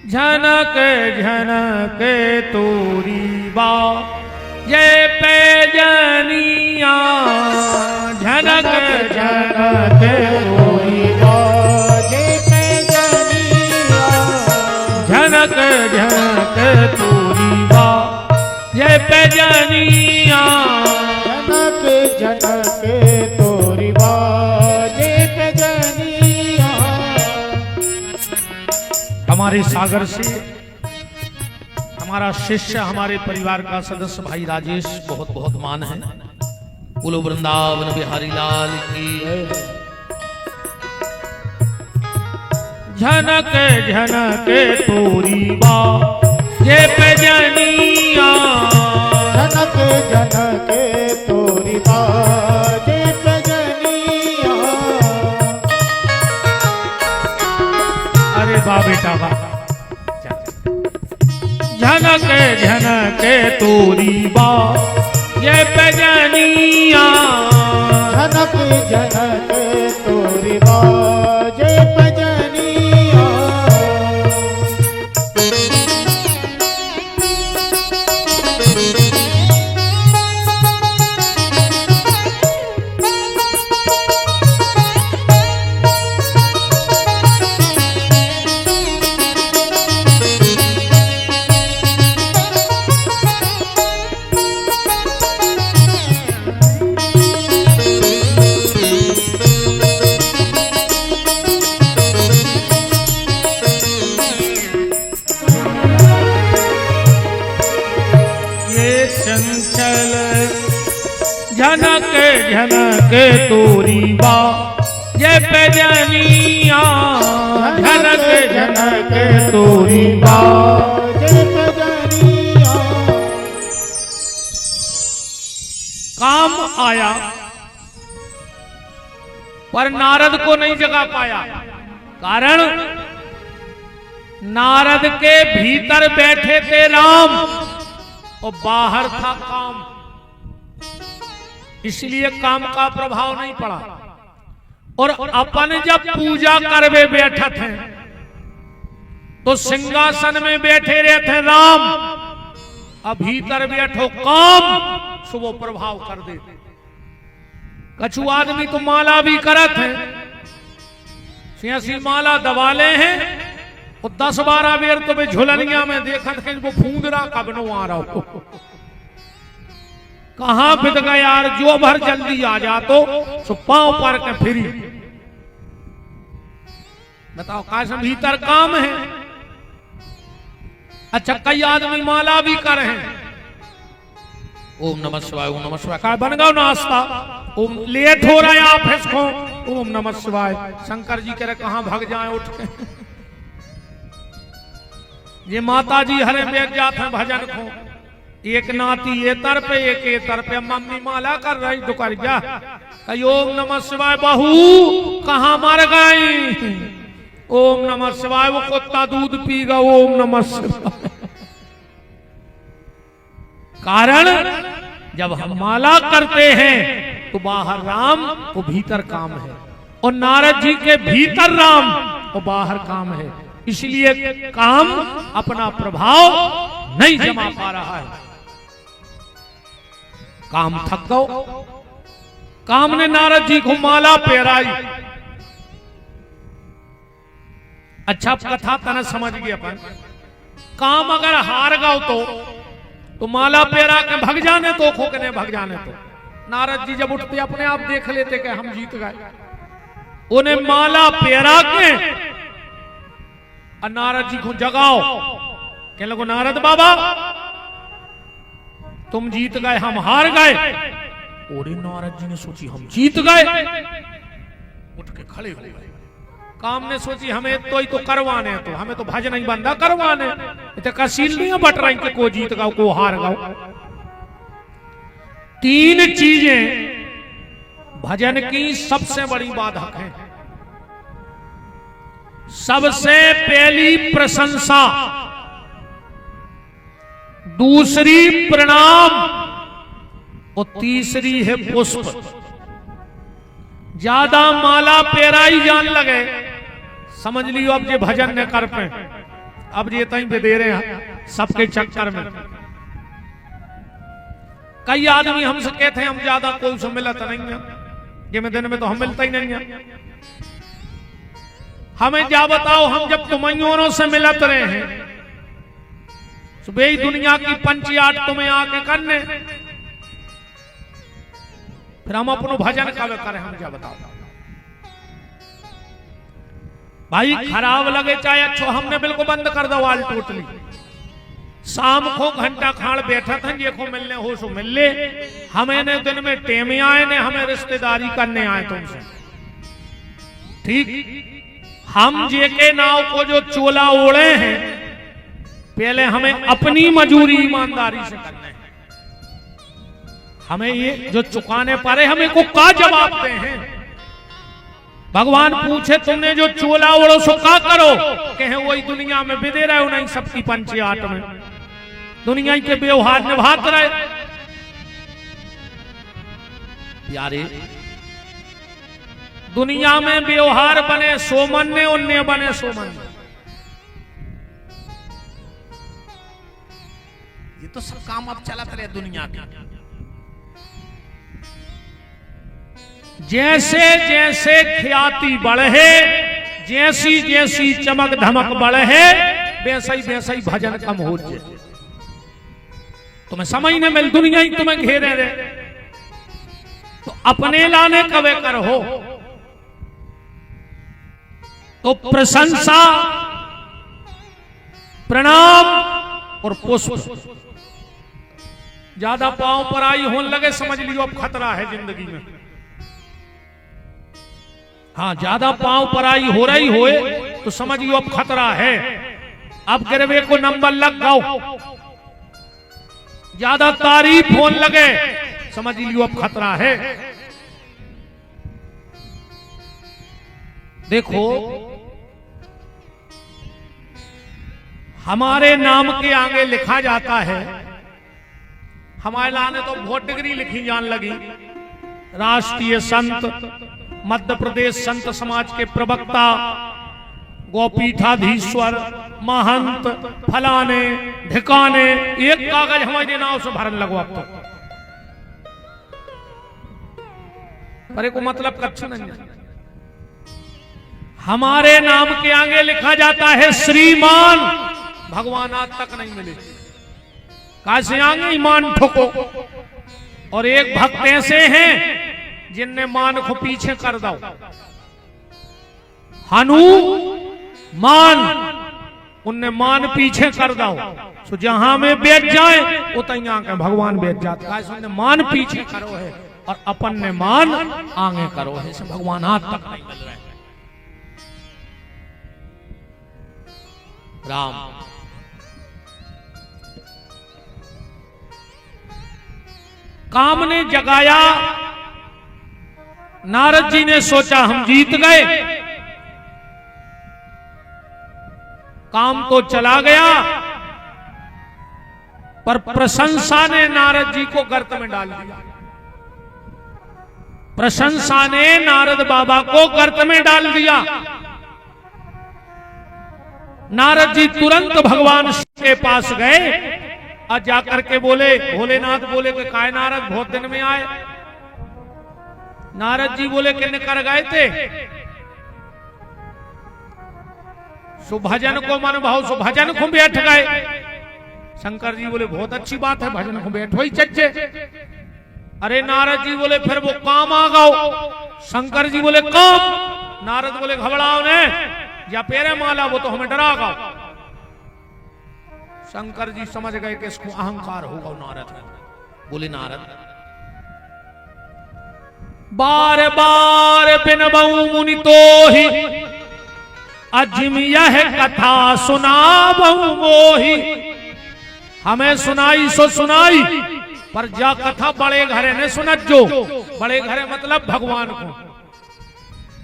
झनक झनक तोरी बा जय पैजनिया झनक झनक तोरी बा जय पैजनिया झनक झनक तोरी बा जय पैजनिया झनक झनक तोरी बा जय पैजनिया। हमारे सागर से हमारा शिष्य हमारे परिवार का सदस्य भाई राजेश बहुत बहुत मान है। बोलो वृंदावन बिहारी लाल की। झनक झनक तोरी बा जय पैजनिया झनक झनक तोरी बा जय पैजनिया। अरे बा बेटा बा। झनक झनक तोरी बा जय पैजनिया झनक झनक तोरी बा जय पैजनिया। चंचल झनक झनक तोरी बा जय पैजनिया झनक झनक तोरी बा जय पैजनिया। काम आया पर नारद को नहीं जगा पाया। कारण नारद के भीतर बैठे थे राम और बाहर था काम, इसलिए काम का प्रभाव नहीं पड़ा। और अपन जब पूजा करवे बैठे थे तो सिंहासन में बैठे रहते राम, अब भीतर बैठो काम सुबह प्रभाव कर दे। कछु आदमी तो माला भी करत है, सियासी माला दबाले हैं और 10-12 बेर तो वे झुलनिया में देखत के वो फूंदरा कब नो आ रहा हो। कहां बित गए यार, जो भर जल्दी आ जा तो पांव पर के फिरी। बताओ काश भीतर काम है। अच्छा कई आदमी माला भी कर हैं, ओम नमः शिवाय ओम नमः शिवाय का बन गया नाश्ता। ओम लेट हो रहा है ऑफिस को, ओम नमः शिवाय। शंकर जी कह रहे कहां भाग जाए उठ के। ये माता जी हरे बैठ जाते हैं भजन को, एक नाती ये तरफ एक ये तरफ। मम्मी माला कर रही तो कर जा कही ओम नमः शिवाय। बहू कहां मर गई, ओम नमः शिवाय। वो कुत्ता दूध पीगा, ओम नमः शिवाय। कारण जब हम माला करते हैं तो बाहर राम तो भीतर काम है, और नारद जी के भीतर राम और बाहर काम है, इसलिए काम अपना प्रभाव नहीं जमा पा रहा है। काम थक गो। काम ने नारद जी को माला पहराई। अच्छा कथा तना समझ गए अपन। काम अगर हार गओ तो माला पहरा के भग जाने तो खोकने भग जाने तो। नारद जी जब उठते अपने आप देख लेते कि हम जीत गए। उन्हें माला पहरा के और नारद जी को जगाओ। कहने लगो नारद बाबा तुम जीत गए, हम हार गए। और नारद जी ने सोची हम जीत गए, उठ के खड़े हो गए। काम ने सोची हमें तो करवाने, तो हमें तो भजन नहीं बंदा करवाने, तो कसील नहीं बट रही कि को जीत गाओ को हार गाओ। 3 चीजें भजन की सबसे बड़ी बाधक है। सबसे पहली प्रशंसा, दूसरी प्रणाम और तीसरी है पुष्प। ज्यादा माला पेराई जान लगे समझ लियो अब ये भजन न कर पे। अब ये तई दे रहे हैं सबके चक्कर में। कई आदमी हमसे कहते हैं हम ज्यादा कोई से मिलत नहीं है, ये में दिन में तो हम मिलता ही नहीं है। हमें क्या बताओ, हम जब तुम्हारों से मिलत रहे हैं सुबह ही दुनिया की पंचायत तुम्हें आके करने, फिर हम अपनो भजन कब करें, हम क्या बताओ भाई। खराब लगे चाहे अच्छो, हमने बिल्कुल बंद कर दो वाल टोटली। शाम को घंटा खाड़ बैठा था, ये को मिलने हो सो मिल ले, हमें ने दिन में टेमे आए ने हमें रिश्तेदारी करने आए तुमसे, ठीक। हम जे के नाव को जो चोला ओढ़े हैं, पहले हमें अपनी मजूरी ईमानदारी से करना है। हमें ये जो चुकाने पारे हमें को का जवाब दे हैं। भगवान पूछे तुमने जो चोला ओढ़ो सो का करो, कहे वही दुनिया में बिदे रहे हो नहीं सबकी पंचायत में, दुनिया के व्यवहार निभाते रहे। यारे दुनिया में व्यवहार बने सोमन्य और न बने सोमन्य, ये तो सब काम अब चलत रहे दुनिया का। जैसे जैसे ख्याति बढ़े, जैसी जैसी चमक धमक बढ़े, वैसा ही भजन कम हो जाए। तुम्हें समझ न मिल, दुनिया ही तुम्हें घेरे रहे, तो अपने लाने कवे कर हो। तो प्रशंसा, प्रणाम और पुष्प ज्यादा पांव पर आई होने लगे, समझ लियो अब खतरा है जिंदगी में। हाँ, ज्यादा पांव पर आई हो रही होए तो समझ लियो अब खतरा है। अब गिरवे को नंबर लग गाओ, ज्यादा तारीफ होने लगे, समझ लियो अब खतरा है। देखो हमारे नाम के आगे लिखा जाता है, हमारे लाने तो बहुत डिग्री लिखी जान लगी, राष्ट्रीय संत, मध्य प्रदेश संत समाज के प्रवक्ता, गोपीठाधीश्वर, महंत, फलाने ढिकाने, एक कागज हमारे नाव से भरन लगो। अब तो पर को मतलब कच्छ नहीं है। हमारे नाम के आगे लिखा जाता है श्रीमान, भगवान आज तक नहीं मिले। कैसे आगे ईमान ठोको। और एक भक्त ऐसे हैं जिनने मान को पीछे कर दो, हनुमान, उनने मान पीछे कर दो, तो जहां में बैठ जाए उतनी आगे भगवान बैठ जाते। कैसे उन्हें मान पीछे करो है और अपन ने मान आगे करो है, से भगवान आज तक नहीं मिल रहे। राम काम ने जगाया, नारद जी ने सोचा हम जीत गए, काम तो चला गया, पर प्रशंसा ने नारद जी को गर्त में डाल दिया। प्रशंसा ने नारद बाबा को गर्त में डाल दिया। नारद जी तुरंत भगवान के पास गए और जाकर के बोले, भोलेनाथ बोले कि काय नारद बहुत दिन में आए। नारद जी बोले कि निकर गए थे, सुभजन को मन भाव, सुभजन को बैठ गए। शंकर जी बोले बहुत अच्छी बात है, भजन को बैठो ही चच्चे। अरे नारद जी बोले फिर वो काम आ गाओ। शंकर जी बोले काम। नारद बोले घबराओ ने, या पेरे माला वो तो हमें डरा गाओ। शंकर जी समझ गए कि इसको अहंकार होगा। नारद बोले नारद बार बार बिनबऊ मुनि तो ही, अजिम यह कथा सुनाबऊ मोही। हमें सुनाई सो सुनाई, पर जा कथा बड़े घरे ने सुनत जो। बड़े घरे मतलब भगवान को।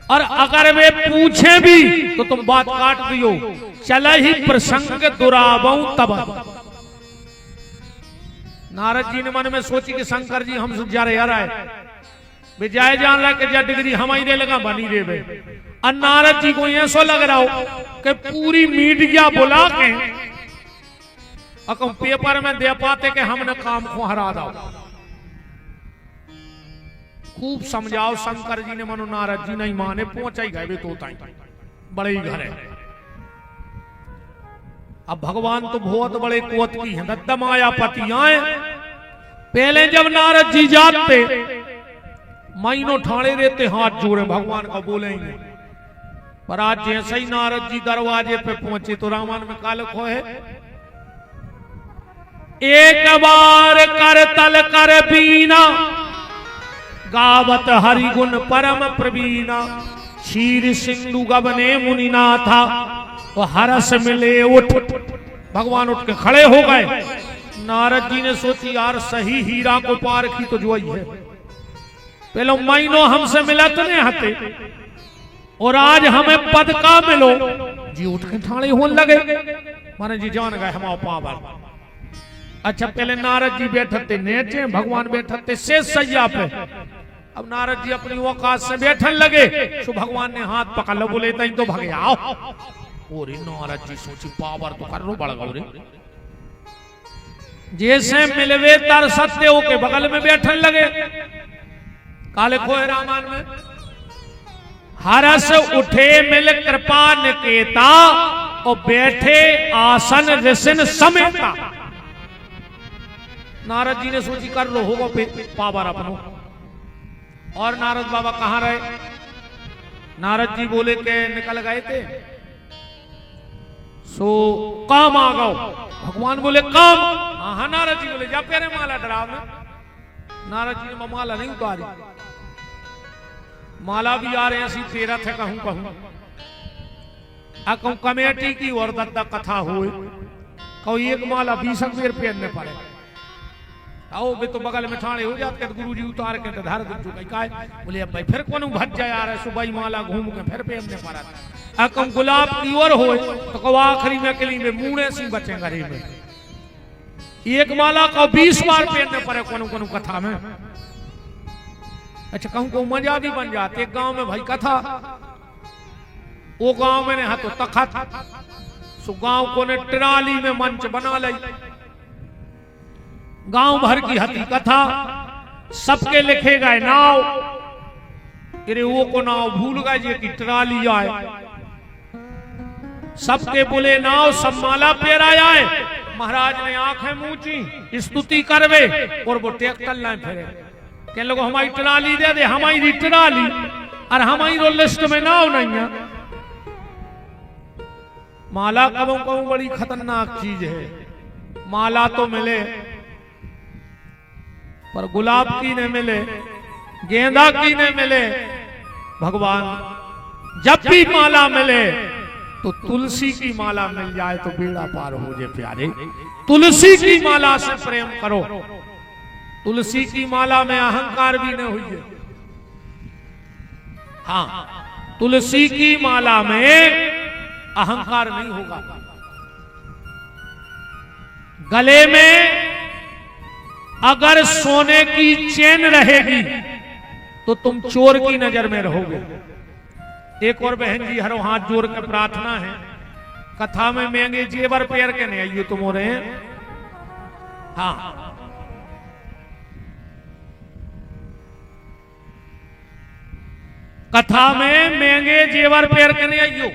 और अगर वे पूछे भी तो तुम बात काट दियो, चला ही प्रसंग दुराबऊ तब। नारद जी ने मन में सोची कि शंकर जी हम जा रहे वे जाए जान ला के जा डिग्री हमारी रे लगा बनी रे वे। और नारद जी को ऐसा लग रहा हो कि पूरी मीडिया बुला के पेपर में दे पाते कि हमने काम को हरा दो। खूब समझाओ शंकर जी ने, मनो नारद जी नहीं माने, पहुंचा ही गए तो बड़े ही घर है। अब भगवान तो बहुत बड़े कोत की है, दत्त मायापति आए। पहले जब नारद जी जाते महीनों ठाणे रहते, हाथ जोड़े भगवान का बोलेंगे। पर आज जैसे ही नारद जी दरवाजे पे पहुंचे तो रामायण में कालक हो है, एक बार कर तल कर बीना, गावत हरिगुण परम प्रवीणा, क्षीर सिंधु गबने मुनिना था, तो हरस मिले उठ। भगवान उठ के खड़े हो गए। नारद जी ने सोची यार सही हीरा को पार की तो जो ही है, पहले महीनों हमसे मिला तो नहीं हते, और आज हमें पद का मिलो जी। उठ के ठाणे होने लगे, माने जी जान गए हमारा पावर। अच्छा पहले नारद जी बैठे थे नीचे, भगवान बैठे थे शेष सैया पे। अब नारद जी अपनी औकात से बैठन लगे तो भगवान ने हाथ पकड़ लो, बोले तो भागे आओ। और नारद जी सोची पावर तो कर लो बड़ गौरे। जैसे मिलवे तर सत्य हो के बगल में बैठन लगे। काले खोए रामायण में, हरस उठे मिल कृपा निकेता, और बैठे आसन ऋषिन समेता। नारद जी ने सोची कर लो होगा पावर अपनो। और नारद बाबा कहां रहे? नारद जी बोले के निकल गए थे, सो काम आ गओ। भगवान बोले काम? हाँ नारद जी बोले जा पेरे माला डराव में। नारद जी ने माला नहीं उतारी, माला भी आ रहे ऐसी तेरा थे कहूं कहूं। कहूं कमेटी की और दद्दा कथा हुए, कहूं एक माला 20 रुपये ने पड़े। आओ बे तो बगल में ठाणे हो जाते तो गुरुजी उतार के धार दे चुका है। बोले अब भाई फिर कौन भज जाए यार, सुबह माला घूम के फिर पेमने पड़ा। अकम गुलाब की ओर हो तो कहो आखिरी में कली में मुड़े सी बचे गरीब में। एक माला को 20 बार पहनने पड़े कोनो कोनो कथा में। अच्छा कहूं को मजा भी बन जाते। एक गांव में भाई कथा, वो गांव में हाथों तखत, सो गांव को ने ट्राली में मंच बना ली। गांव भर की हती कथा, सबके लिखे गए नाव। अरे वो को नाव भूल गए जे की ट्राली आए। सबके बोले नाव, सब माला पेरा आए। महाराज ने आंखें मूची, स्तुति करवे और वो ट्रैक्टर लाए फिरे। कहने लोग हमारी ट्राली दे दे, हमारी ट्राली और हमारी रो लिस्ट में नाव नहीं है। माला कबों कबों बड़ी खतरनाक चीज है। माला तो मिले पर गुलाब की न मिले, गेंदा की न मिले। भगवान जब भी माला मिले तो तुलसी की माला मिल जाए तो बेड़ा पार हो जाए प्यारे। तुलसी की माला से प्रेम करो। तुलसी की माला में अहंकार भी न हुई है। हाँ तुलसी की माला में अहंकार नहीं होगा। गले में अगर सोने की चेन रहेगी तो तुम चोर की नजर में रहोगे। एक और बहन जी हरो हाथ जोड़ के प्रार्थना है, कथा में महंगे जेवर पैर के नहीं आइए तुम हो रहे हैं। हाँ कथा में महंगे जेवर पैर के नहीं आइयो।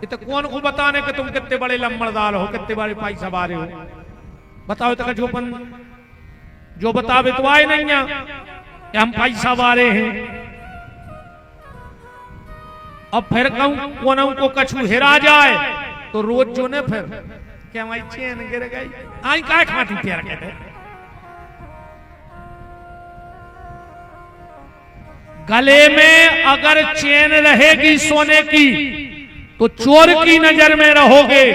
तो कौन को बताने कि तुम कितने बड़े लम्बड़दार हो, कितने बड़े पैसा बारे हो। बताओ तो जो बतावे तो आए नहीं है हम पैसा वाले हैं। अब फिर कहूं कोनों को कछु हिरा जाए तो रोज जो ने फिर क्या हमारी चेन गिर गई, आई काय खाती प्यार कहते। गले में अगर चेन रहेगी सोने की तो चोर की नजर में रहोगे,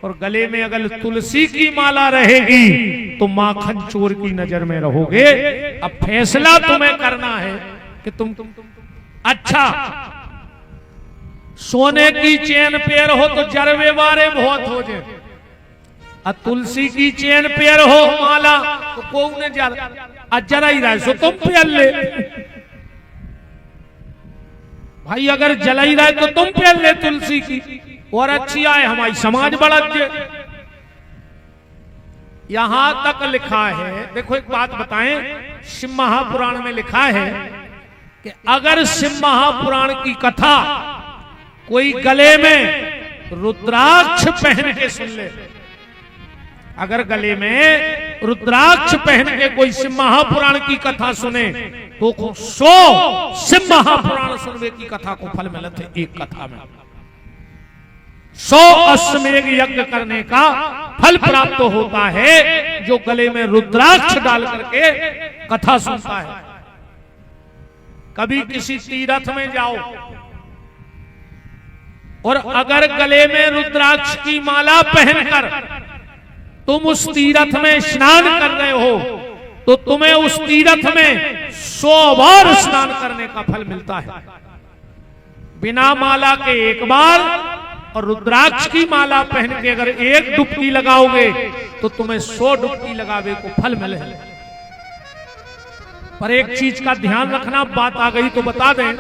और गले में अगर तुलसी की माला रहेगी तो माखन चोर की नजर में रहोगे। अब फैसला तुम्हें करना है कि तुम अच्छा सोने की चेन पैर हो तो जरवे वारे बहुत हो जाए, और तुलसी की चेन पैर हो माला तो कौन जरा ही रहे सो तुम पैर ले। भाई अगर जला ही रहे तो तुम पहन ले तुलसी की, और अच्छी आए हमारी समाज बढ़त जे। यहां तक लिखा है, देखो एक बात बताएं, शिव महापुराण में लिखा है कि अगर शिव महापुराण की कथा कोई गले में रुद्राक्ष पहन के सुन ले, अगर गले में रुद्राक्ष पहन के कोई शिव महापुराण की कथा सुने तो 100 शिव महापुराण सुनने की कथा को फल मिलत है। एक कथा में 100 अश्वमेध यज्ञ करने का फल प्राप्त होता है जो गले में रुद्राक्ष डाल करके कथा सुनता है। कभी किसी तीर्थ में जाओ और अगर गले में रुद्राक्ष की माला पहनकर तुम उस तीर्थ में स्नान कर रहे हो तो तुम्हें उस तीर्थ में 100 बार स्नान करने का फल मिलता है। बिना माला के 1 बार, और रुद्राक्ष की माला पहन के अगर 1 डुबकी लगाओगे तो तुम्हें 100 डुबकी लगावे को फल मिले। पर एक चीज का ध्यान रखना, बात आ गई तो बता दें,